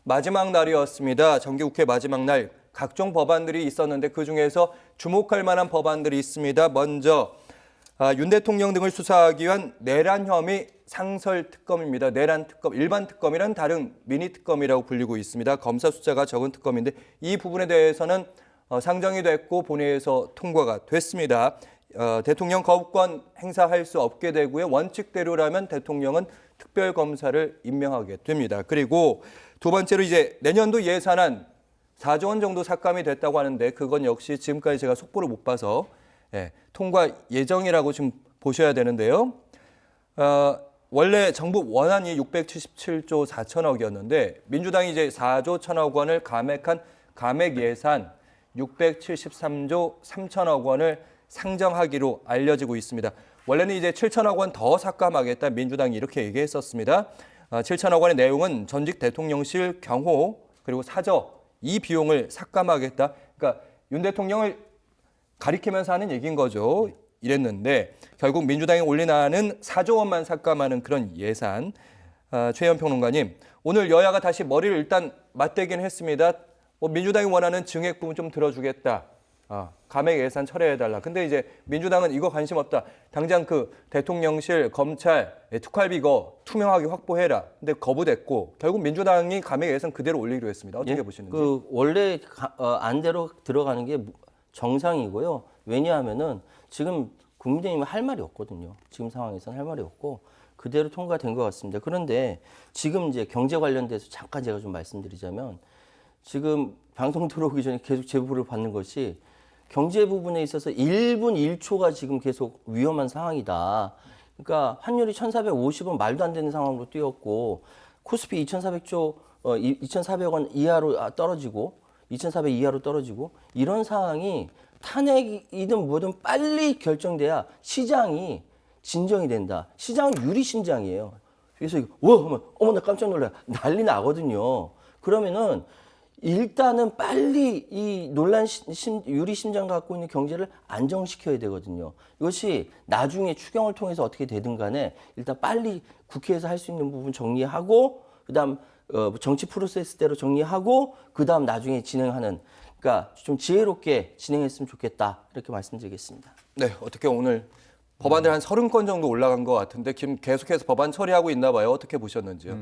마지막 날이었습니다. 정기국회 마지막 날 각종 법안들이 있었는데 그중에서 주목할 만한 법안들이 있습니다. 먼저 윤 대통령 등을 수사하기 위한 내란 혐의 상설 특검입니다. 내란 특검, 일반 특검이란 다른 미니 특검이라고 불리고 있습니다. 검사 숫자가 적은 특검인데 이 부분에 대해서는 상정이 됐고 본회의에서 통과가 됐습니다. 대통령 거부권 행사할 수 없게 되고요. 원칙대로라면 대통령은 특별검사를 임명하게 됩니다. 그리고 두 번째로 이제 내년도 예산안 4조 원 정도 삭감이 됐다고 하는데 그건 역시 지금까지 제가 속보를 못 봐서 통과 예정이라고 지금 보셔야 되는데요. 원래 정부 원안이 677조 4천억이었는데 민주당이 이제 4조 1천억 원을 감액한 감액 예산 673조 3천억 원을 상정하기로 알려지고 있습니다. 원래는 이제 7천억 원 더 삭감하겠다 민주당이 이렇게 얘기했었습니다. 7천억 원의 내용은 전직 대통령실 경호 그리고 사저 이 비용을 삭감하겠다. 그러니까 윤 대통령을 가리키면서 하는 얘기인 거죠. 이랬는데 결국 민주당이 올린 안은 4조 원만 삭감하는 그런 예산. 최현 평론가님, 오늘 여야가 다시 머리를 일단 맞대긴 했습니다. 민주당이 원하는 증액 부분 좀 들어주겠다. 감액 예산 철회해달라. 근데 이제 민주당은 이거 관심 없다. 당장 그 대통령실, 검찰, 특활비 이거 투명하게 확보해라. 근데 거부됐고 결국 민주당이 감액 예산 그대로 올리기로 했습니다. 어떻게 보시는지? 원래 안대로 들어가는 게 정상이고요. 왜냐하면은 지금 국민의힘은 할 말이 없거든요. 지금 상황에서는 할 말이 없고 그대로 통과된 것 같습니다. 그런데 지금 이제 경제 관련돼서 잠깐 제가 좀 말씀드리자면 지금 방송 들어오기 전에 계속 제보를 받는 것이 경제 부분에 있어서 1분 1초가 지금 계속 위험한 상황이다. 그러니까 환율이 1,450원 말도 안 되는 상황으로 뛰었고 코스피 2,400원 이하로 떨어지고 2,400 이하로 떨어지고 이런 상황이 탄핵이든 뭐든 빨리 결정돼야 시장이 진정이 된다. 시장은 유리심장이에요. 그래서 어머 나 깜짝 놀라 난리 나거든요. 그러면은 일단은 빨리 이 유리심장 갖고 있는 경제를 안정시켜야 되거든요. 이것이 나중에 추경을 통해서 어떻게 되든 간에 일단 빨리 국회에서 할 수 있는 부분 정리하고 그다음 정치 프로세스대로 정리하고 그다음 나중에 진행하는 그러니까 좀 지혜롭게 진행했으면 좋겠다 이렇게 말씀드리겠습니다. 네, 어떻게 오늘 법안들 한 30건 정도 올라간 것 같은데 지금 계속해서 법안 처리하고 있나 봐요. 어떻게 보셨는지요?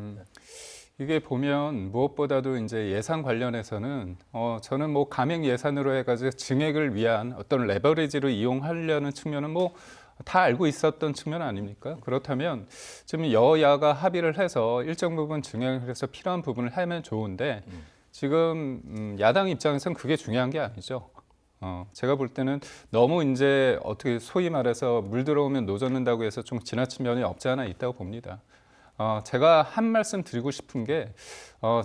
이게 보면 무엇보다도 이제 예산 관련해서는 저는 뭐 감액 예산으로 해가지고 증액을 위한 어떤 레버리지를 이용하려는 측면은 뭐 다 알고 있었던 측면 아닙니까? 그렇다면 지금 여야가 합의를 해서 일정 부분 증액을 해서 필요한 부분을 하면 좋은데 지금 야당 입장에서는 그게 중요한 게 아니죠. 제가 볼 때는 너무 이제 어떻게 소위 말해서 물 들어오면 노 젓는다고 해서 좀 지나친 면이 없지 않아 있다고 봅니다. 제가 한 말씀 드리고 싶은 게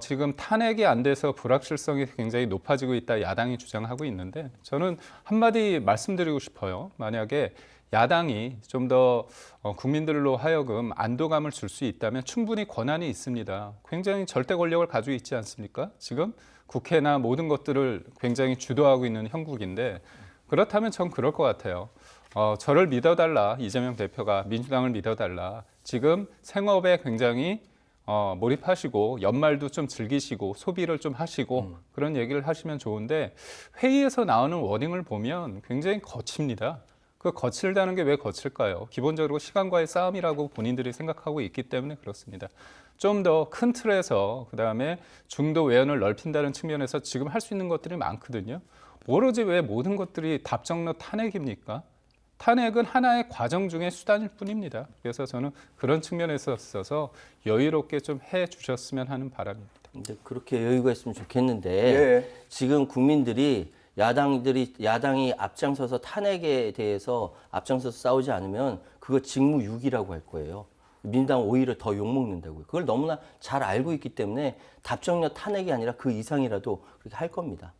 지금 탄핵이 안 돼서 불확실성이 굉장히 높아지고 있다 야당이 주장하고 있는데 저는 한마디 말씀드리고 싶어요. 만약에 야당이 좀 더 국민들로 하여금 안도감을 줄 수 있다면 충분히 권한이 있습니다. 굉장히 절대 권력을 가지고 있지 않습니까? 지금 국회나 모든 것들을 굉장히 주도하고 있는 형국인데 그렇다면 전 그럴 것 같아요. 저를 믿어달라. 이재명 대표가 민주당을 믿어달라. 지금 생업에 굉장히 몰입하시고 연말도 좀 즐기시고 소비를 좀 하시고 그런 얘기를 하시면 좋은데 회의에서 나오는 워딩을 보면 굉장히 거칩니다. 그 거칠다는 게 왜 거칠까요? 기본적으로 시간과의 싸움이라고 본인들이 생각하고 있기 때문에 그렇습니다. 좀 더 큰 틀에서 그다음에 중도 외연을 넓힌다는 측면에서 지금 할 수 있는 것들이 많거든요. 오로지 왜 모든 것들이 답정너 탄핵입니까? 탄핵은 하나의 과정 중의 수단일 뿐입니다. 그래서 저는 그런 측면에서 있어서 여유롭게 좀 해주셨으면 하는 바람입니다. 근데 그렇게 여유가 있으면 좋겠는데 지금 국민들이 야당이 앞장서서 탄핵에 대해서 앞장서서 싸우지 않으면 그거 직무유기라고 할 거예요. 민주당 오히려 더 욕먹는다고요. 그걸 너무나 잘 알고 있기 때문에 답정너 탄핵이 아니라 그 이상이라도 그렇게 할 겁니다.